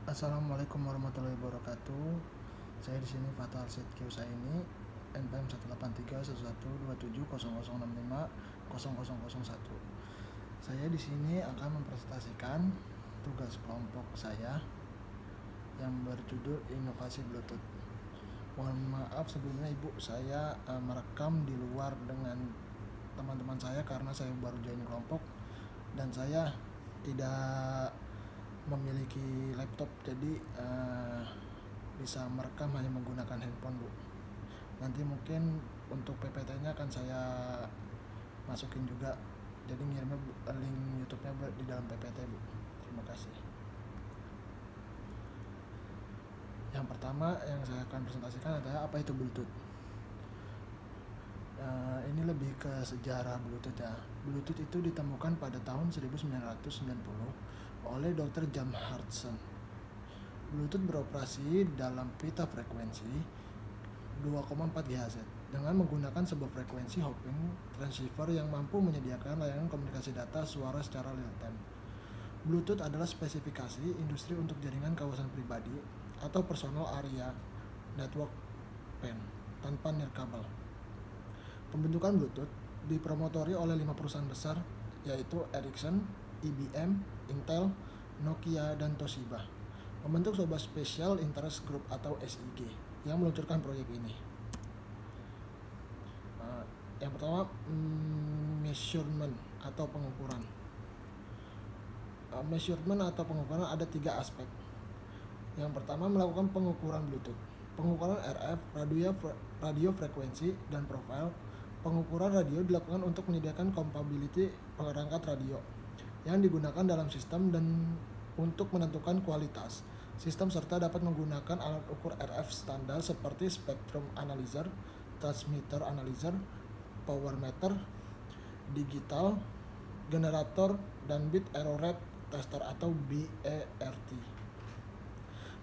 Assalamualaikum warahmatullahi wabarakatuh. Saya di sini Fatal Sidki Usaini, NPM 183112700650001. Saya di sini akan mempresentasikan tugas kelompok saya yang berjudul Inovasi Bluetooth. Mohon maaf sebelumnya Ibu, saya merekam di luar dengan teman-teman saya karena saya baru join kelompok dan saya tidak memiliki laptop, jadi bisa merekam hanya menggunakan handphone, Bu. Nanti mungkin untuk PPT-nya akan saya masukin juga, jadi ngirimnya link YouTube-nya di dalam PPT, Bu. Terima kasih. Yang pertama yang saya akan presentasikan adalah apa itu Bluetooth. Ini lebih ke sejarah Bluetooth ya. Bluetooth itu ditemukan pada tahun 1990 oleh Dr. James Hudson. Bluetooth beroperasi dalam pita frekuensi 2,4 GHz dengan menggunakan sebuah frekuensi hopping transceiver yang mampu menyediakan layanan komunikasi data suara secara real time. Bluetooth adalah spesifikasi industri untuk jaringan kawasan pribadi atau personal area network PAN tanpa nirkabel. Pembentukan Bluetooth dipromotori oleh 5 perusahaan besar, yaitu Ericsson, IBM, Intel, Nokia, dan Toshiba, membentuk sebuah Special Interest Group atau SIG yang meluncurkan proyek ini. Yang pertama, measurement atau pengukuran. Measurement atau pengukuran ada 3 aspek. Yang pertama, melakukan pengukuran Bluetooth. Pengukuran RF, radio frekuensi, dan profile. Pengukuran radio dilakukan untuk menyediakan compatibility perangkat radio yang digunakan dalam sistem dan untuk menentukan kualitas sistem serta dapat menggunakan alat ukur RF standar seperti spectrum analyzer, transmitter analyzer, power meter, digital generator, dan bit error rate tester atau BERT.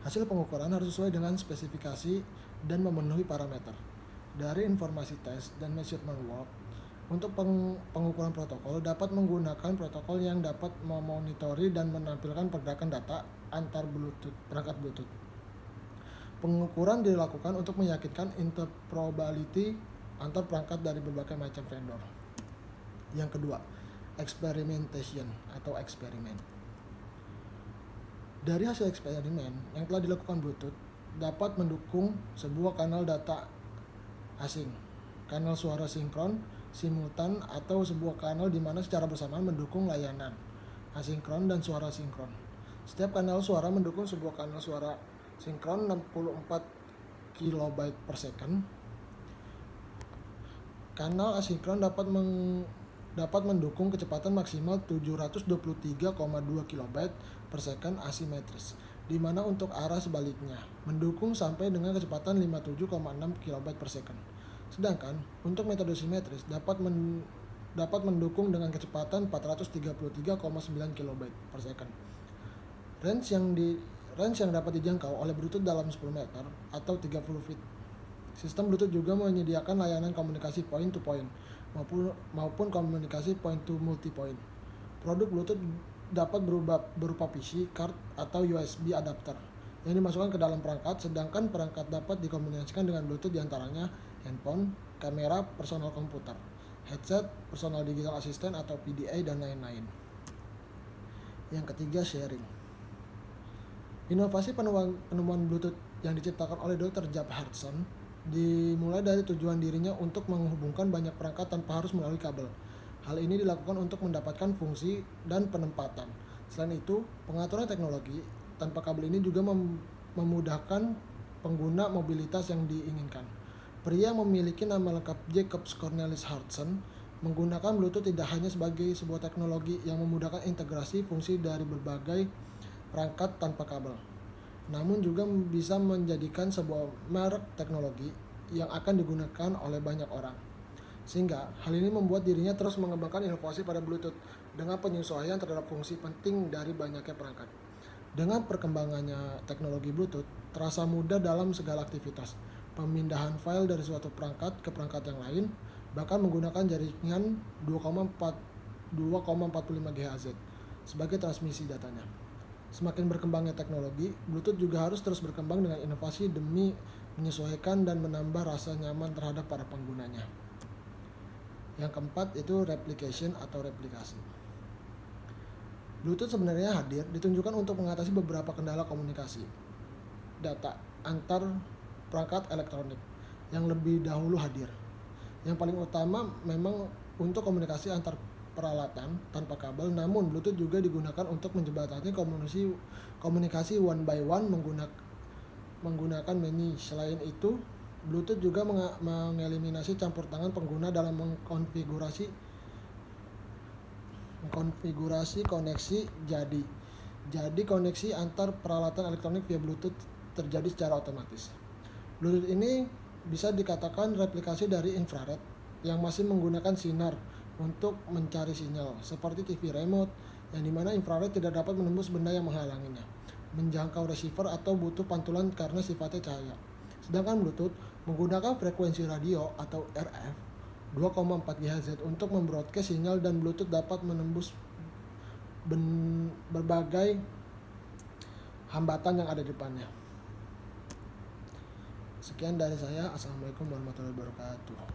Hasil pengukuran harus sesuai dengan spesifikasi dan memenuhi parameter. Dari informasi tes dan measurement work, untuk pengukuran protokol dapat menggunakan protokol yang dapat memonitori dan menampilkan pergerakan data antar perangkat Bluetooth. Pengukuran dilakukan untuk meyakinkan interoperability antar perangkat dari berbagai macam vendor. Yang kedua, experimentation atau eksperimen. Dari hasil eksperimen yang telah dilakukan Bluetooth dapat mendukung sebuah kanal data asing, kanal suara sinkron, simultan, atau sebuah kanal di mana secara bersamaan mendukung layanan asinkron dan suara sinkron. Setiap kanal suara mendukung sebuah kanal suara sinkron 64 KB per second. Kanal asinkron dapat mendukung kecepatan maksimal 723,2 KB per second asimetris, di mana untuk arah sebaliknya mendukung sampai dengan kecepatan 57,6 KB per second. Sedangkan untuk metode simetris dapat mendukung dengan kecepatan 433,9 KB per second. Range yang dapat dijangkau oleh Bluetooth dalam 10 meter atau 30 feet. Sistem Bluetooth juga menyediakan layanan komunikasi point to point maupun komunikasi point to multi point. Produk Bluetooth dapat berupa PC, card, atau USB adapter yang dimasukkan ke dalam perangkat, sedangkan perangkat dapat dikomunikasikan dengan Bluetooth diantaranya handphone, kamera, personal komputer, headset, personal digital assistant atau PDA, dan lain-lain. Yang ketiga, sharing. Inovasi penemuan Bluetooth yang diciptakan oleh Dr. James Hudson dimulai dari tujuan dirinya untuk menghubungkan banyak perangkat tanpa harus melalui kabel. Hal ini dilakukan untuk mendapatkan fungsi dan penempatan. Selain itu, pengaturan teknologi tanpa kabel ini juga memudahkan pengguna mobilitas yang diinginkan. Pria yang memiliki nama lengkap Jacob Cornelis Hudson menggunakan Bluetooth tidak hanya sebagai sebuah teknologi yang memudahkan integrasi fungsi dari berbagai perangkat tanpa kabel, namun juga bisa menjadikan sebuah merek teknologi yang akan digunakan oleh banyak orang. Sehingga hal ini membuat dirinya terus mengembangkan inovasi pada Bluetooth dengan penyesuaian terhadap fungsi penting dari banyaknya perangkat. Dengan perkembangannya teknologi Bluetooth terasa mudah dalam segala aktivitas, pemindahan file dari suatu perangkat ke perangkat yang lain, bahkan menggunakan jaringan 2,45 GHz sebagai transmisi datanya. Semakin berkembangnya teknologi, Bluetooth juga harus terus berkembang dengan inovasi demi menyesuaikan dan menambah rasa nyaman terhadap para penggunanya. Yang keempat itu replication atau replikasi. Bluetooth sebenarnya hadir ditunjukkan untuk mengatasi beberapa kendala komunikasi data antar perangkat elektronik yang lebih dahulu hadir. Yang paling utama memang untuk komunikasi antar peralatan tanpa kabel, namun Bluetooth juga digunakan untuk menjembatani komunikasi one by one menggunakan menu. Selain itu, Bluetooth juga mengeliminasi campur tangan pengguna dalam mengkonfigurasi koneksi. Jadi koneksi antar peralatan elektronik via Bluetooth terjadi secara otomatis. Bluetooth ini bisa dikatakan replikasi dari infrared yang masih menggunakan sinar untuk mencari sinyal, seperti TV remote, yang dimana infrared tidak dapat menembus benda yang menghalanginya, menjangkau receiver atau butuh pantulan karena sifatnya cahaya. Sedangkan Bluetooth menggunakan frekuensi radio atau RF 2,4 GHz untuk membroadcast sinyal, dan Bluetooth dapat menembus berbagai hambatan yang ada di depannya. Sekian dari saya. Assalamualaikum warahmatullahi wabarakatuh.